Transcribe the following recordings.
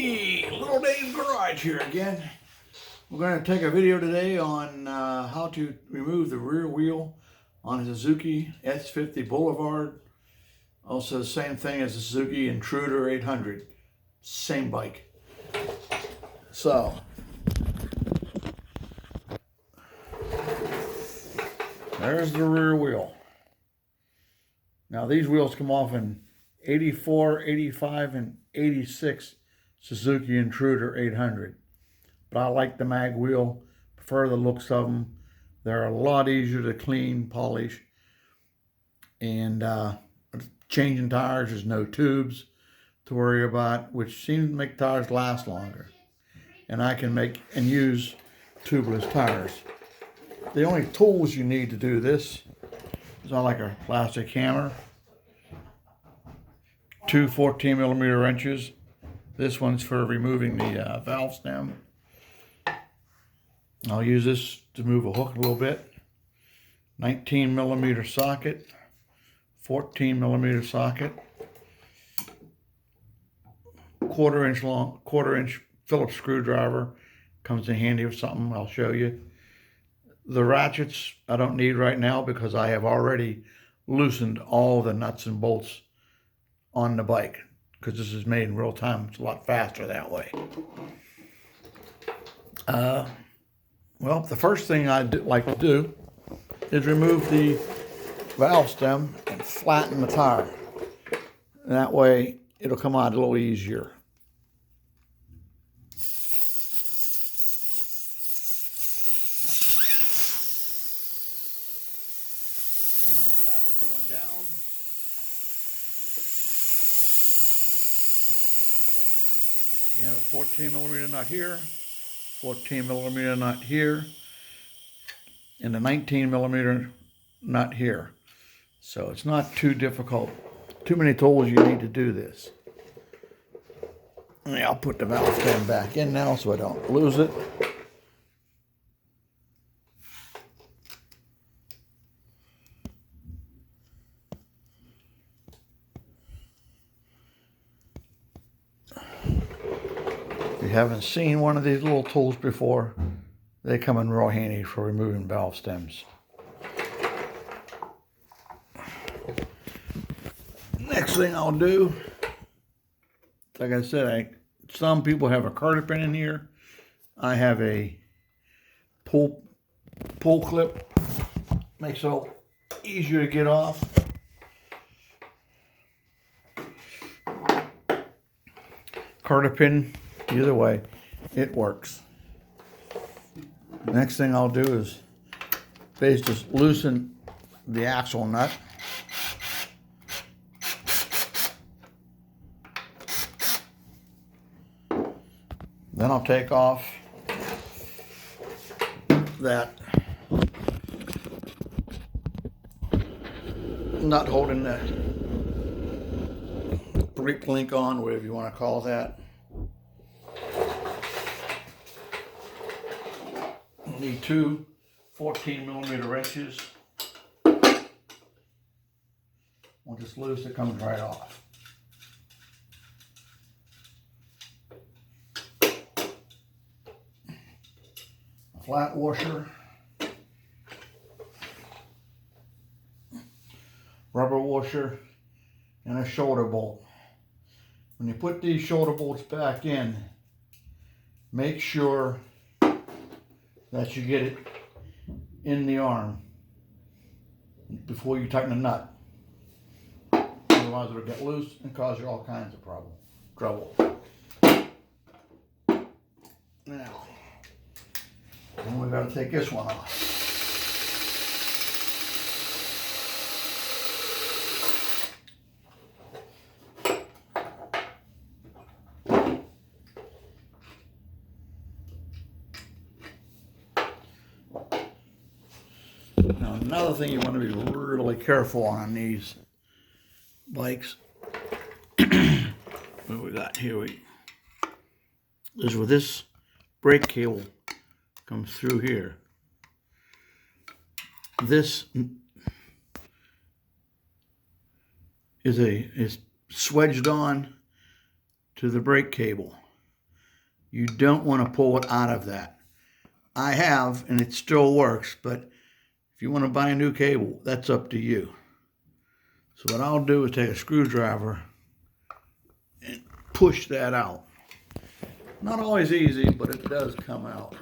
Hey, Little Dave's Garage here again. We're going to take a video today on how to remove the rear wheel on a Suzuki S50 Boulevard. Also the same thing as the Suzuki Intruder 800. Same bike. So, there's the rear wheel. Now these wheels come off in 84, 85, and 86 Suzuki Intruder 800. But I like the mag wheel, prefer the looks of them. They're a lot easier to clean, polish, and changing tires, there's no tubes to worry about, which seems to make tires last longer. And I can make and use tubeless tires. The only tools you need to do this is I like a plastic hammer, two 14mm wrenches. This one's for removing the valve stem. I'll use this to move a hook a little bit. 19mm socket, 14mm socket, quarter-inch Phillips screwdriver. Comes in handy with something I'll show you. The ratchets I don't need right now because I have already loosened all the nuts and bolts on the bike, because this is made in real time. It's a lot faster that way. Well, the first thing I'd like to do is remove the valve stem and flatten the tire. And that way it'll come out a little easier. And while that's going down, you have a 14mm nut here, 14mm nut here, and a 19mm nut here. So it's not too difficult. Too many tools you need to do this. And I'll put the valve stem back in now so I don't lose it. If you haven't seen one of these little tools before, they come in real handy for removing valve stems. Next thing I'll do, like I said, some people have a carter pin in here. I have a pull clip. Makes it easier to get off. Carter pin, either way, it works. Next thing I'll do is basically just loosen the axle nut. Then I'll take off that nut holding the brake link on, whatever you want to call that. You'll need two 14mm wrenches. Once it's loose, it comes right off. A flat washer, rubber washer, and a shoulder bolt. When you put these shoulder bolts back in, make sure that you get it in the arm before you tighten the nut. Otherwise it'll get loose and cause you all kinds of trouble. Now, then we've got to take this one off. Now, another thing you want to be really careful on these bikes, what we got here, is with this brake cable comes through here. This is swedged on to the brake cable. You don't want to pull it out of that. I have, and it still works, but if you want to buy a new cable, that's up to you. So what I'll do is take a screwdriver and push that out. Not always easy, but it does come out.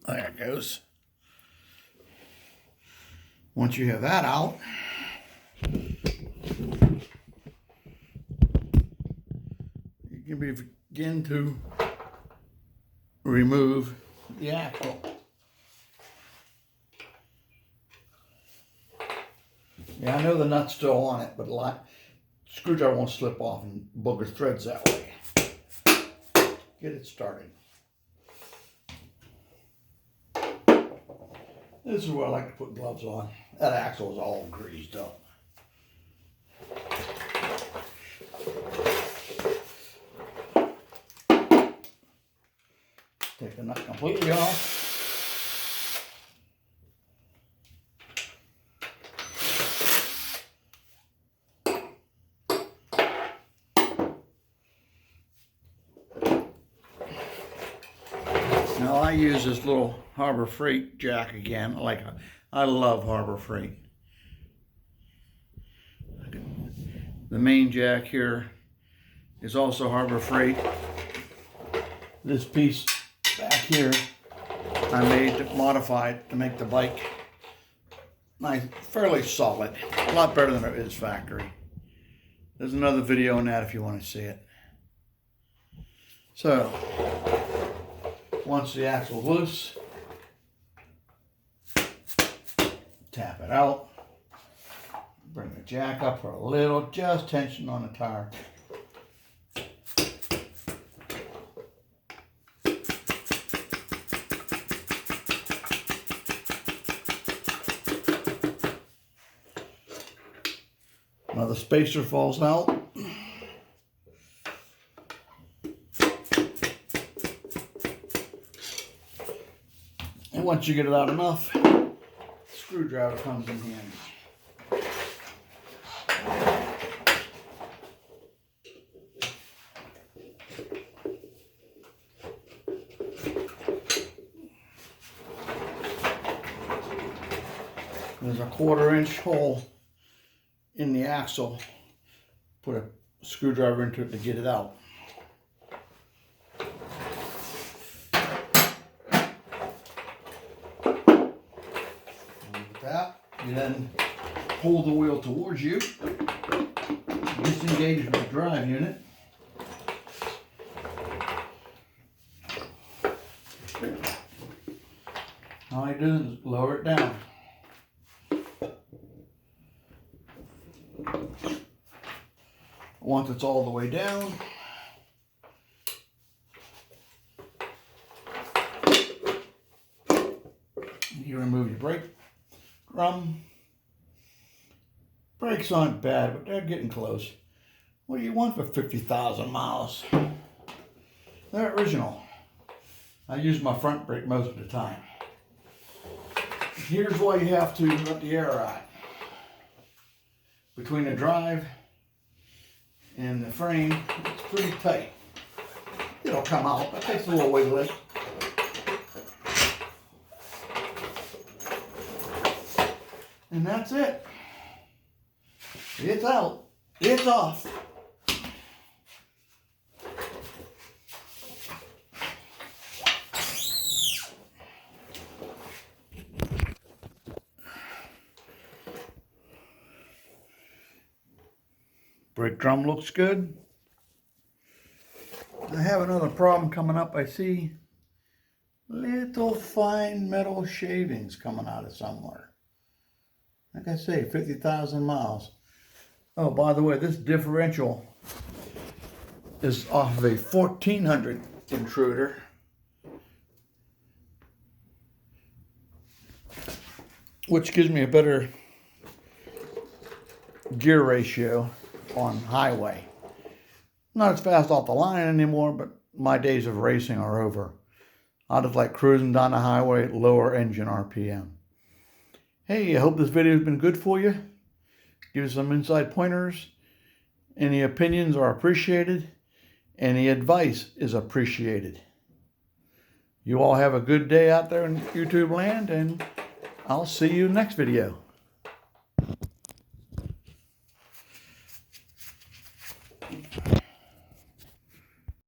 There it goes. Once you have that out, you can begin to remove the axle. Yeah, I know the nut's still on it, but screwdriver won't slip off and booger threads that way. Get it started. This is where I like to put gloves on. That axle is all greased up. Take the nut completely off. Now I use this little Harbor Freight jack again. I love Harbor Freight. The main jack here is also Harbor Freight. This piece back here I modified to make the bike nice, fairly solid. A lot better than it is factory. There's another video on that if you want to see it. So once the axle's loose, tap it out, bring the jack up for a little, just tension on the tire. Now the spacer falls out. And once you get it out enough, the screwdriver comes in handy. There's a 1/4 inch hole in the axle. Put a screwdriver into it to get it out. That, you then pull the wheel towards you, disengage the drive unit, all you do is lower it down. Once it's all the way down, you remove your brake drum. Brakes aren't bad, but they're getting close. What do you want for 50,000 miles? They're original. I use my front brake most of the time. Here's why you have to let the air out. Between the drive and the frame, it's pretty tight. It'll come out, but it takes a little wiggling. And that's it. It's out. It's off. Brake drum looks good. I have another problem coming up. I see little fine metal shavings coming out of somewhere. Like I say, 50,000 miles. Oh, by the way, this differential is off of a 1400 Intruder. Which gives me a better gear ratio on highway. Not as fast off the line anymore, but my days of racing are over. I just like cruising down the highway at lower engine RPM. Hey, I hope this video has been good for you. Give you some inside pointers. Any opinions are appreciated. Any advice is appreciated. You all have a good day out there in YouTube land, and I'll see you next video.